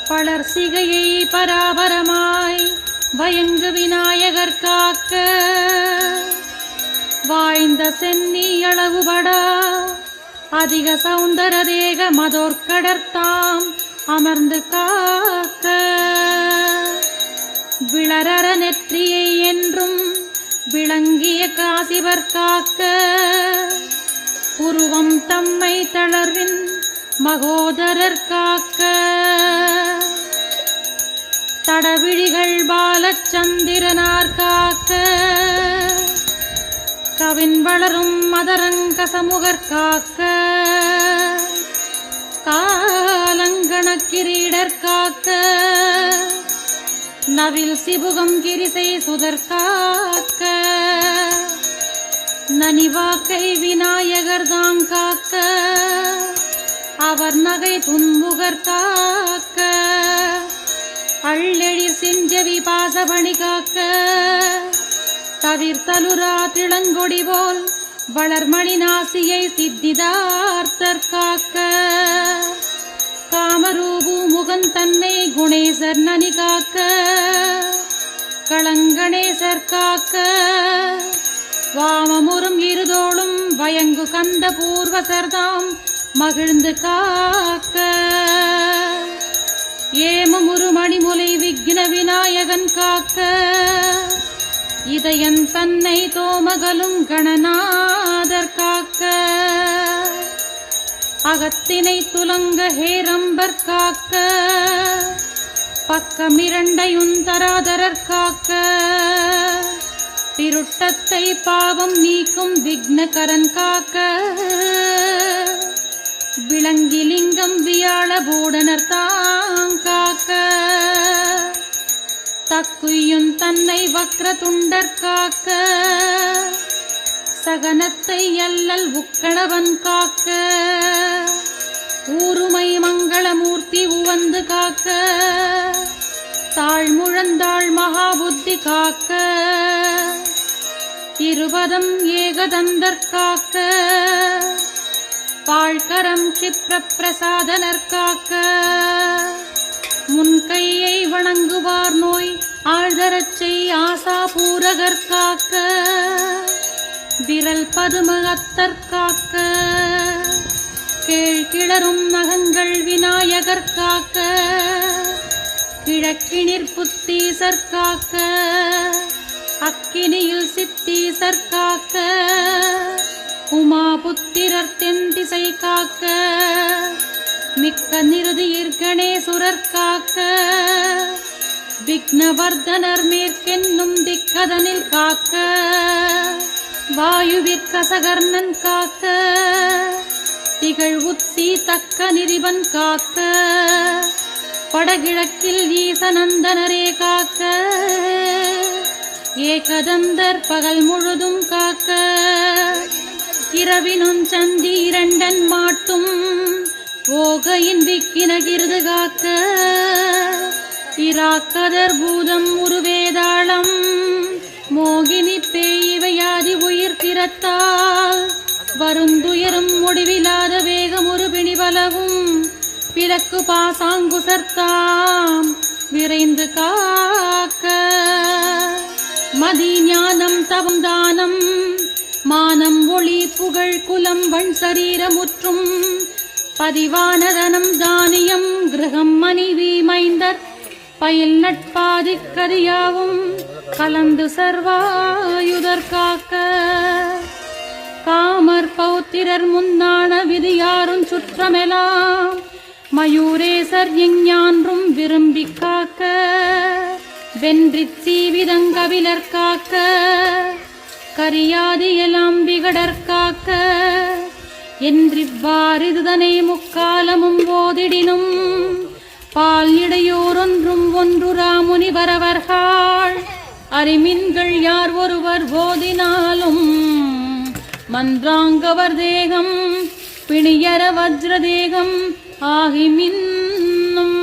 பளர்சிகையை பராபரமாய் பயங்கு விநாயகர் காக்க வாய்ந்த சென்னி அளவுபடா அதிக சௌந்தர தேக மதோர்கடர்த்தாம் அமர்ந்து காக்க விளரற நெற்றியை என்றும் விளங்கிய காசிவர் காக்க உருவம் தம்மை தளர்வின் மகோதரர் காக்க தடவிழிகள் பாலச்சந்திரனார் காக்க கவின் வளரும் மதரங்க சமூகர் காக்க காலங்கண கிரீடர் காக்க நவில் சிபுகம் கிரிசை சுதர் காக்க நனிவாக்கை விநாயகர் தாங் காக்க அவர் நகை துன்புகர் காக்க அள்ளெழிர் சிஞ்சவி பாசபணி காக்க தவிர்த்தலுரா திளங்கொடி போல் வளர்மணி நாசியை சித்திதார்த்தர் காக்க காமரூபு முகன் தன்னை குணேசர் நனி காக்க களங்கணேசர் காக்க வாமமுறும் இருதோளும் பயங்கு கந்த பூர்வசர்தாம் மகிழ்ந்து காக்க ஏமமுரு மணிமுலை விக்ன விநாயகன் காக்க இதயன் தன்னை தோமகலும் கணநாதர் காக்க அகத்தினை துலங்க ஹேரம்பர் காக்க பக்கமிரண்டையுன் தராதரர் காக்க திருட்டத்தை பாவம் நீக்கும் விக்னகரன் காக்க விளங்கிலிங்கம் வியாழ பூடனர் தாங் காக்க தக்குயுன் தன்னை வக்ர துண்டர் காக்க சகனத்தை அல்லல் உக்கணவன் காக்க ஊருமை மங்களமூர்த்தி உவந்து காக்க தாழ்முழந்தாள் மகாபுத்தி காக்க இருபதம் ஏகதந்தர் காக்க பாழ்கரம் க்ஷிப்ர பிரசாதனர் காக்க முன்கையை வணங்குவார் நோய் ஆழ்தரச்சை ஆசா பூரகர் காக்க விரல் பதும அத்தர் காக்க கேழ்கிளரும் நகங்கள் விநாயகர் காக்க கிழக்கினிற் புத்தீசர் காக்க அக்கினியில் சித்தீசர் காக்க உமா புத்திரர் தென்திசை காக்க மிக்க நிருதியிற் கணேசுரர் காக்க விக்னவர்தனர் மேற்கென்னும் திக்கதனில் காக்க வாயுவிற்கசகர்ணன் காக்க திகழ் உத்தி தக்க நிரிபன் காக்க படகிழக்கில் ஈசநந்தனரே காக்க ஏகதந்தர் பகல் முழுதும் காக்க இரவினும் சந்தி இரண்டன் மாட்டும் ஓகையின் விக்கினகிருது காக்க இராக்கதர் பூதம் உருவேதாளம் மோகினி பேய்வையாதி உயிர் திறத்தால் வருந்துயரும் முடிவிலாத வேகம் ஒரு பிணிபலவும் பிறக்கு பாசாங்குசர்த்தாம் விரைந்து காக்க மதி ஞானம் தவம் தானம் மானம் ஒளி புகழ் குலம் வண் சரீரமுற்றும் பதிவானதனம் தானியம் கிரகம் மனைவி மைந்தர் பயில் நட்பாதிக்கரியாவும் கலந்து சர்வாயுதர் காக்க காமர் பௌத்திரர் முன்னான விதியாரும் சுற்றமெலாம் மயூரேசர் எஞ்ஞான்றும் விரும்பி காக்க வென்றிச் சீவிதங்கவிலர் காக்க கரியாதியலாம் விகடர் காக்க என்றிவ்வாறிதுதனை முக்காலமும் ஓதிடினும் பால் இடையோரொன்றும் ஒன்றுரா முனிவரவர்கள் அறிமின்கள் யார் ஒருவர் ஓதினாலும் மன்றாங்கவர் தேகம் பிணியர வஜ்ர தேகம் ஆகிமின்னும்.